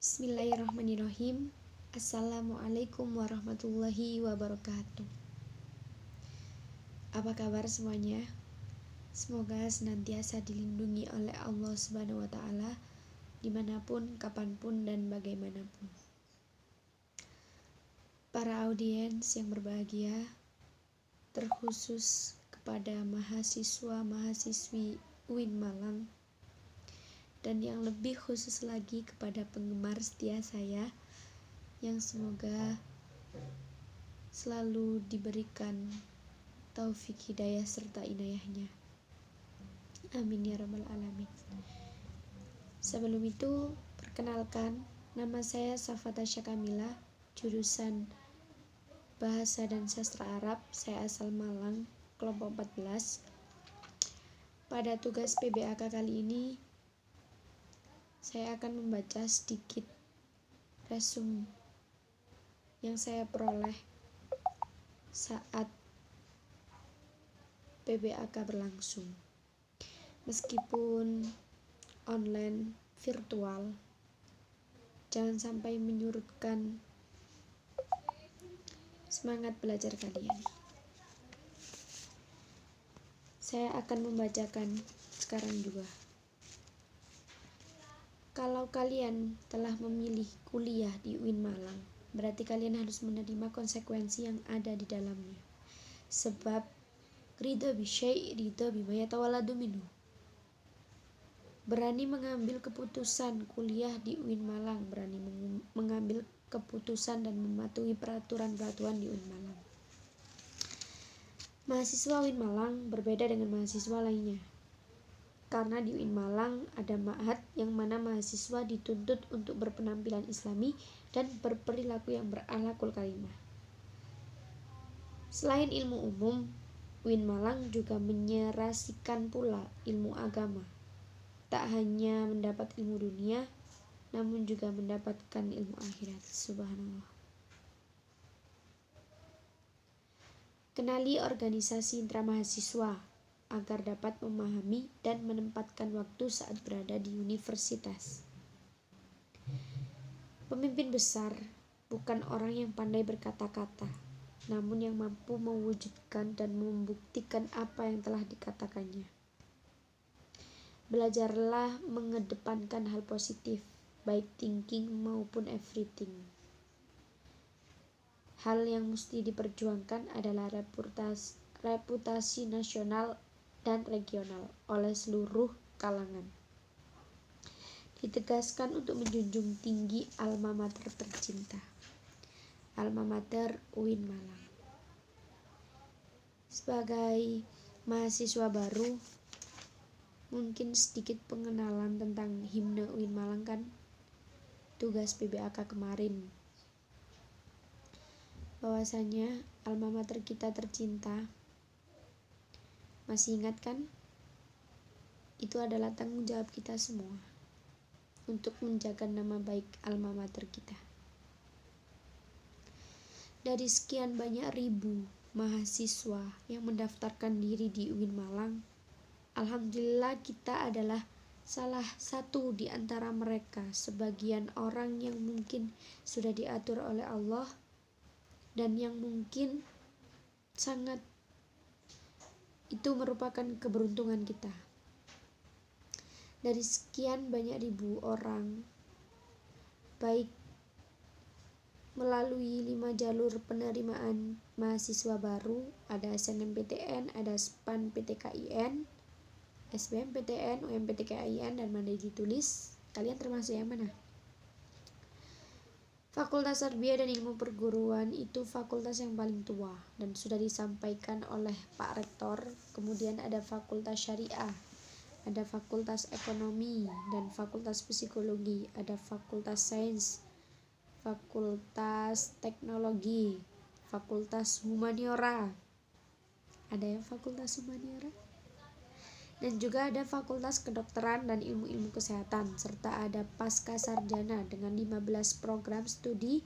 Bismillahirrahmanirrahim. Assalamualaikum warahmatullahi wabarakatuh. Apa kabar semuanya? Semoga senantiasa dilindungi oleh Allah Subhanahu wa Ta'ala dimanapun, kapanpun, dan bagaimanapun. Para audiens yang berbahagia, terkhusus kepada mahasiswa-mahasiswi UIN Malang, dan yang lebih khusus lagi kepada penggemar setia saya yang semoga selalu diberikan taufik hidayah serta inayahnya. Amin ya rabbal alamin. Sebelum itu, perkenalkan, nama saya Safata Syakamila, jurusan Bahasa dan Sastra Arab. Saya asal Malang, kelompok 14. Pada tugas PBAK kali ini, saya akan membaca sedikit resume yang saya peroleh saat PBAK berlangsung. Meskipun online, virtual, jangan sampai menyurutkan semangat belajar kalian. Saya akan membacakan sekarang juga. Kalau kalian telah memilih kuliah di UIN Malang, berarti kalian harus menerima konsekuensi yang ada di dalamnya. Sebab ridha bisyai' ridha bima yatawalladu minhu. Berani mengambil keputusan kuliah di UIN Malang, berani mengambil keputusan dan mematuhi peraturan-peraturan di UIN Malang. Mahasiswa UIN Malang berbeda dengan mahasiswa lainnya. Karena di UIN Malang ada ma'had yang mana mahasiswa dituntut untuk berpenampilan islami dan berperilaku yang berakhlakul karimah. Selain ilmu umum, UIN Malang juga menyerasikan pula ilmu agama. Tak hanya mendapat ilmu dunia, namun juga mendapatkan ilmu akhirat. Subhanallah. Kenali organisasi intramahasiswa agar dapat memahami dan menempatkan waktu saat berada di universitas. Pemimpin besar bukan orang yang pandai berkata-kata, namun yang mampu mewujudkan dan membuktikan apa yang telah dikatakannya. Belajarlah mengedepankan hal positif, baik thinking maupun everything. Hal yang mesti diperjuangkan adalah reputasi nasional dan regional oleh seluruh kalangan. Ditegaskan untuk menjunjung tinggi alma mater tercinta, alma mater UIN Malang. Sebagai mahasiswa baru, mungkin sedikit pengenalan tentang himne UIN Malang kan, tugas PBAK kemarin. Bahwasanya alma mater kita tercinta, masih ingat kan? Itu adalah tanggung jawab kita semua untuk menjaga nama baik alma mater kita. Dari sekian banyak ribu mahasiswa yang mendaftarkan diri di UIN Malang, alhamdulillah kita adalah salah satu di antara mereka. Sebagian orang yang mungkin sudah diatur oleh Allah dan yang mungkin sangat itu merupakan keberuntungan kita. Dari sekian banyak ribu orang, baik melalui 5 jalur penerimaan mahasiswa baru, ada SNMPTN, ada SPAN PTKIN, SBMPTN, UMPTKIN, dan mandiri tulis. Kalian termasuk yang mana? Fakultas Tarbiyah dan Ilmu Perguruan itu fakultas yang paling tua dan sudah disampaikan oleh Pak Rektor. Kemudian ada Fakultas Syariah, ada Fakultas Ekonomi dan Fakultas Psikologi, ada Fakultas Sains, Fakultas Teknologi, Fakultas Humaniora. Ada yang Fakultas Humaniora? Dan juga ada Fakultas Kedokteran dan Ilmu-Ilmu Kesehatan, serta ada Pasca Sarjana dengan 15 program studi,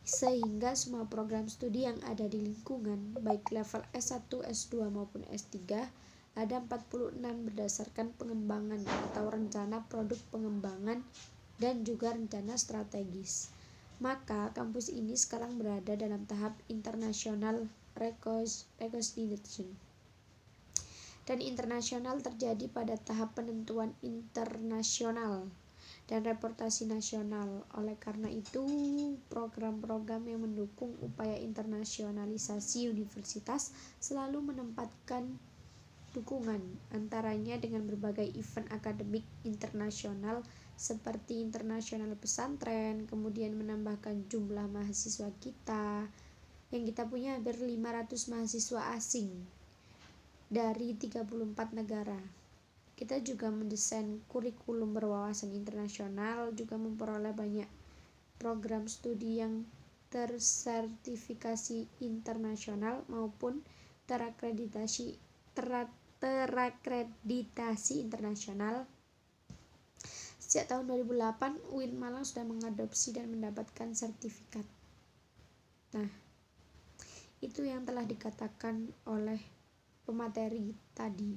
sehingga semua program studi yang ada di lingkungan, baik level S1, S2 maupun S3, ada 46 berdasarkan pengembangan atau rencana produk pengembangan dan juga rencana strategis. Maka kampus ini sekarang berada dalam tahap international recognition. Dan internasional terjadi pada tahap penentuan internasional dan reputasi nasional. Oleh karena itu, program-program yang mendukung upaya internasionalisasi universitas selalu menempatkan dukungan antaranya dengan berbagai event akademik internasional seperti internasional pesantren, kemudian menambahkan jumlah mahasiswa kita yang kita punya hampir 500 mahasiswa asing dari 34 negara. Kita juga mendesain kurikulum berwawasan internasional, juga memperoleh banyak program studi yang tersertifikasi internasional maupun terakreditasi internasional. Sejak tahun 2008, UIN Malang sudah mengadopsi dan mendapatkan sertifikat. Nah, itu yang telah dikatakan oleh pemateri tadi.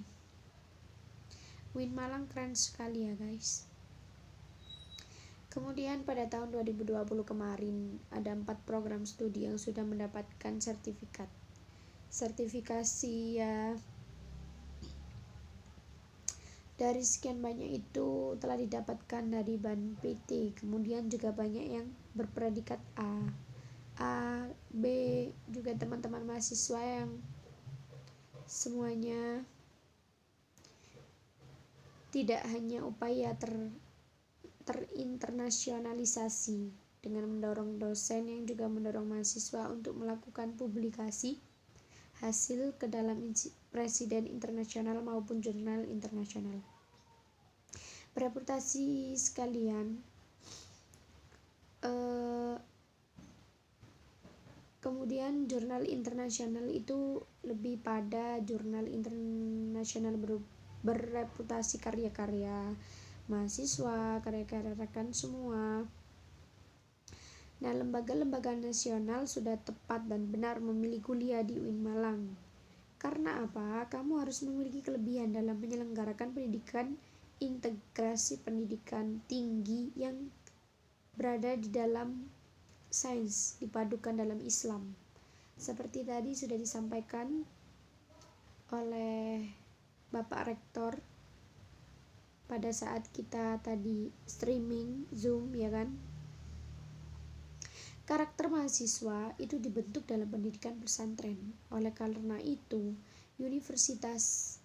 UIN Malang keren sekali ya guys. Kemudian pada tahun 2020 kemarin ada 4 program studi yang sudah mendapatkan sertifikat. Sertifikasi ya dari sekian banyak itu telah didapatkan dari BAN-PT. Kemudian juga banyak yang berpredikat A, B, juga teman-teman mahasiswa yang semuanya tidak hanya upaya terinternasionalisasi dengan mendorong dosen yang juga mendorong mahasiswa untuk melakukan publikasi hasil ke dalam presiden internasional maupun jurnal internasional. Bereputasi sekalian, kemudian jurnal internasional itu lebih pada jurnal internasional berreputasi karya-karya mahasiswa, karya-karya rekan semua. Nah, lembaga-lembaga nasional sudah tepat dan benar memilih kuliah di UIN Malang. Karena apa? Kamu harus memiliki kelebihan dalam menyelenggarakan pendidikan integrasi pendidikan tinggi yang berada di dalam sains dipadukan dalam Islam. Seperti tadi sudah disampaikan oleh Bapak Rektor pada saat kita tadi streaming Zoom, ya kan? Karakter mahasiswa itu dibentuk dalam pendidikan pesantren. Oleh karena itu, universitas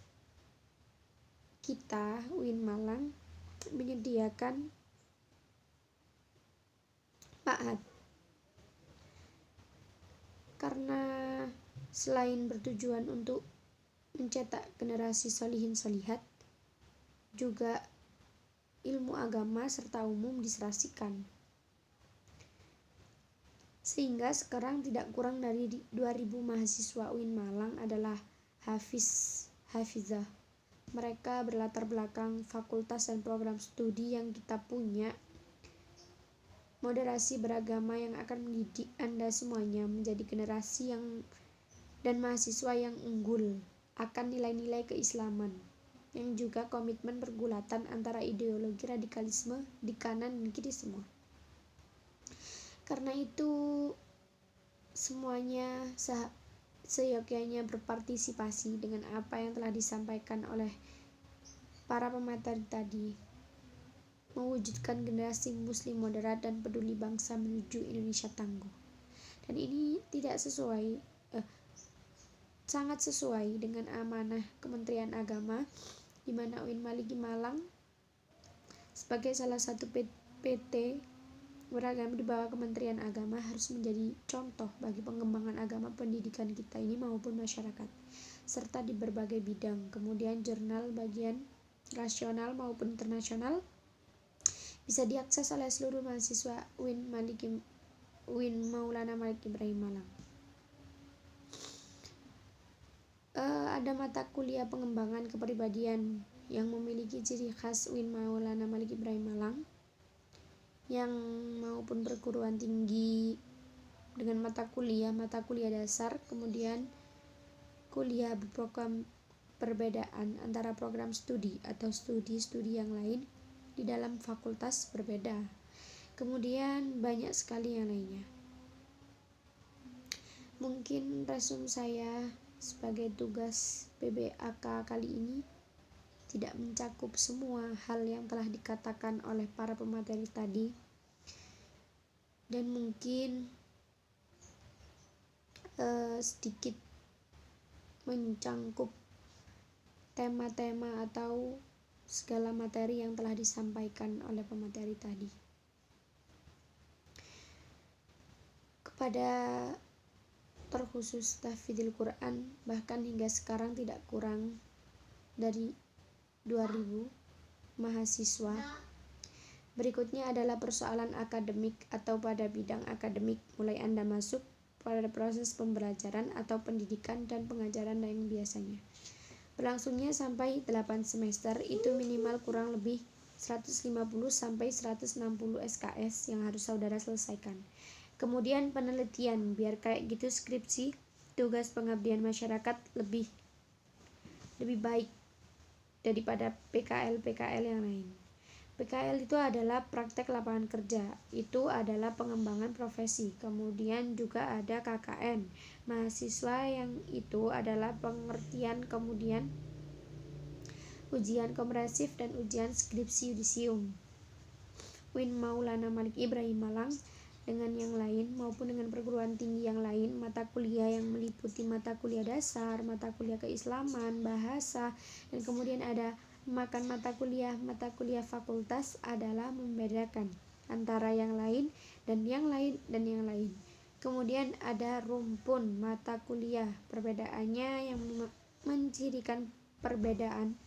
kita UIN Malang menyediakan ma'had. Karena selain bertujuan untuk mencetak generasi solihin solihat, juga ilmu agama serta umum diserasikan. Sehingga sekarang tidak kurang dari 2.000 mahasiswa UIN Malang adalah hafizah. Mereka berlatar belakang fakultas dan program studi yang kita punya. Moderasi beragama yang akan mendidik Anda semuanya menjadi generasi yang dan mahasiswa yang unggul akan nilai-nilai keislaman, yang juga komitmen pergulatan antara ideologi radikalisme di kanan dan kiri semua. Karena itu semuanya seyogyanya berpartisipasi dengan apa yang telah disampaikan oleh para pemateri tadi, mewujudkan generasi muslim moderat dan peduli bangsa menuju Indonesia tangguh. Dan ini sangat sesuai dengan amanah Kementerian Agama, di mana UIN Malang sebagai salah satu PT beragama di bawah Kementerian Agama harus menjadi contoh bagi pengembangan agama pendidikan kita ini maupun masyarakat, serta di berbagai bidang. Kemudian jurnal bagian nasional maupun internasional bisa diakses oleh seluruh mahasiswa UIN Maulana Malik Ibrahim Malang. Ada mata kuliah pengembangan kepribadian yang memiliki ciri khas UIN Maulana Malik Ibrahim Malang, yang maupun perguruan tinggi dengan mata kuliah dasar, kemudian kuliah berprogram perbedaan antara program studi atau studi yang lain di dalam fakultas berbeda. Kemudian banyak sekali yang lainnya. Mungkin resume saya sebagai tugas PBAK kali ini tidak mencakup semua hal yang telah dikatakan oleh para pemateri tadi, dan mungkin sedikit mencangkup tema-tema atau segala materi yang telah disampaikan oleh pemateri tadi. Kepada terkhusus tahfidzul Quran, bahkan hingga sekarang tidak kurang dari 2000 mahasiswa. Berikutnya adalah persoalan akademik atau pada bidang akademik, mulai Anda masuk pada proses pembelajaran atau pendidikan dan pengajaran yang biasanya berlangsungnya sampai 8 semester, itu minimal kurang lebih 150 sampai 160 SKS yang harus saudara selesaikan. Kemudian penelitian, biar kayak gitu skripsi, tugas pengabdian masyarakat lebih baik daripada PKL yang lain. PKL itu adalah praktek lapangan kerja, itu adalah pengembangan profesi. Kemudian juga ada KKN, mahasiswa, yang itu adalah pengertian, kemudian ujian komprehensif dan ujian skripsi yudisium. UIN Maulana Malik Ibrahim Malang dengan yang lain maupun dengan perguruan tinggi yang lain, mata kuliah yang meliputi mata kuliah dasar, mata kuliah keislaman, bahasa, dan kemudian ada mata kuliah fakultas adalah membedakan antara yang lain dan yang lain dan yang lain. Kemudian ada rumpun mata kuliah, perbedaannya yang mencirikan perbedaan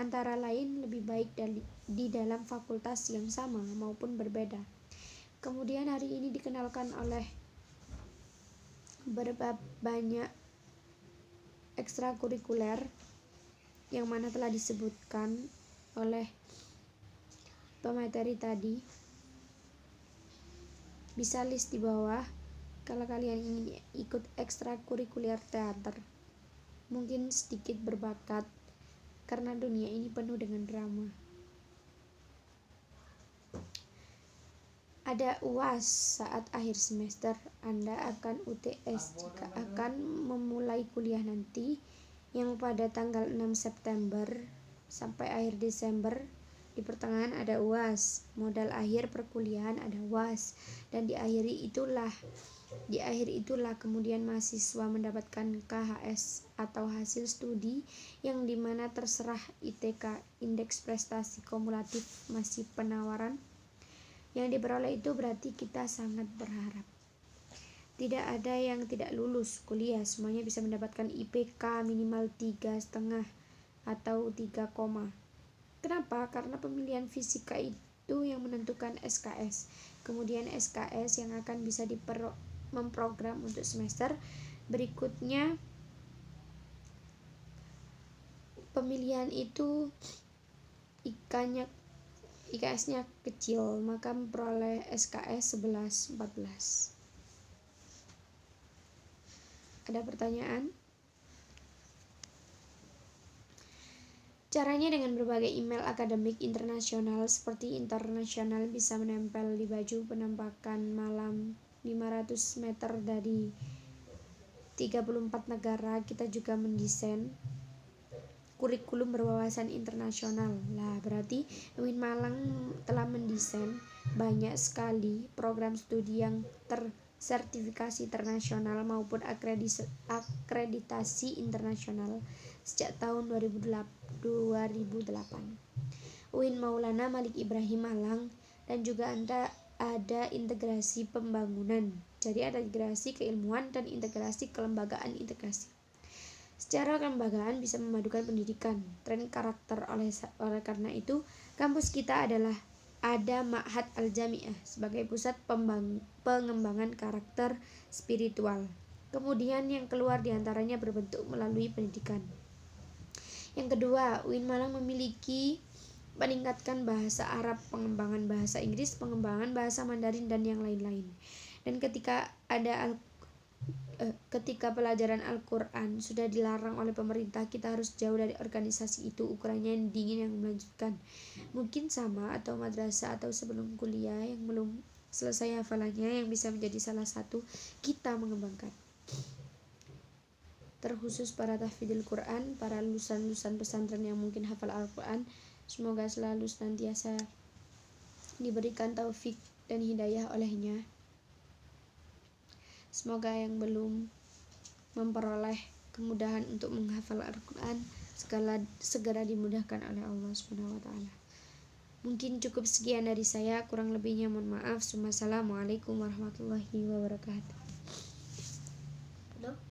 antara lain lebih baik di dalam fakultas yang sama maupun berbeda. Kemudian hari ini dikenalkan oleh banyak ekstrakurikuler yang mana telah disebutkan oleh pemateri tadi. Bisa list di bawah kalau kalian ingin ikut ekstrakurikuler teater. Mungkin sedikit berbakat karena dunia ini penuh dengan drama. Ada UAS saat akhir semester, Anda akan UTS jika akan memulai kuliah nanti, yang pada tanggal 6 September sampai akhir Desember. Di pertengahan ada UAS, modal akhir perkuliahan ada UAS, dan di akhir itulah kemudian mahasiswa mendapatkan KHS atau hasil studi, yang dimana terserah ITK, indeks prestasi kumulatif masih penawaran yang diperoleh. Itu berarti kita sangat berharap tidak ada yang tidak lulus kuliah, semuanya bisa mendapatkan IPK minimal 3,5 atau 3, kenapa? Karena pemilihan fisika itu yang menentukan SKS. Kemudian SKS yang akan bisa memprogram untuk semester berikutnya. Pemilihan itu IKS-nya kecil, maka memperoleh SKS 11-14. Ada pertanyaan? Caranya dengan berbagai email akademik internasional seperti internasional bisa menempel di baju penampakan malam 500 meter dari 34 negara. Kita juga mendesain kurikulum berwawasan internasional. Lah, berarti UIN Malang telah mendesain banyak sekali program studi yang sertifikasi internasional maupun akreditasi internasional sejak tahun 2008. UIN Maulana Malik Ibrahim Malang, dan juga ada integrasi pembangunan. Jadi ada integrasi keilmuan dan integrasi kelembagaan integrasi. Secara kelembagaan bisa memadukan pendidikan, tren karakter. Oleh karena itu, kampus kita ada Ma'had Al-Jami'ah sebagai pusat pengembangan karakter spiritual. Kemudian yang keluar diantaranya berbentuk melalui pendidikan. Yang kedua, UIN Malang memiliki meningkatkan bahasa Arab, pengembangan bahasa Inggris, pengembangan bahasa Mandarin, dan yang lain-lain. Dan ketika ada ketika pelajaran Al-Quran sudah dilarang oleh pemerintah, kita harus jauh dari organisasi itu. Ukurannya yang dingin yang melanjutkan, mungkin sama atau madrasah atau sebelum kuliah yang belum selesai hafalannya, yang bisa menjadi salah satu kita mengembangkan. Terkhusus para tahfidil Quran, para lulusan-lulusan pesantren yang mungkin hafal Al-Quran, semoga selalu senantiasa diberikan taufik dan hidayah olehnya. Semoga yang belum memperoleh kemudahan untuk menghafal Al-Quran segera dimudahkan oleh Allah Subhanahu wa taala. Mungkin cukup sekian dari saya, kurang lebihnya mohon maaf. Wassalamualaikum warahmatullahi wabarakatuh.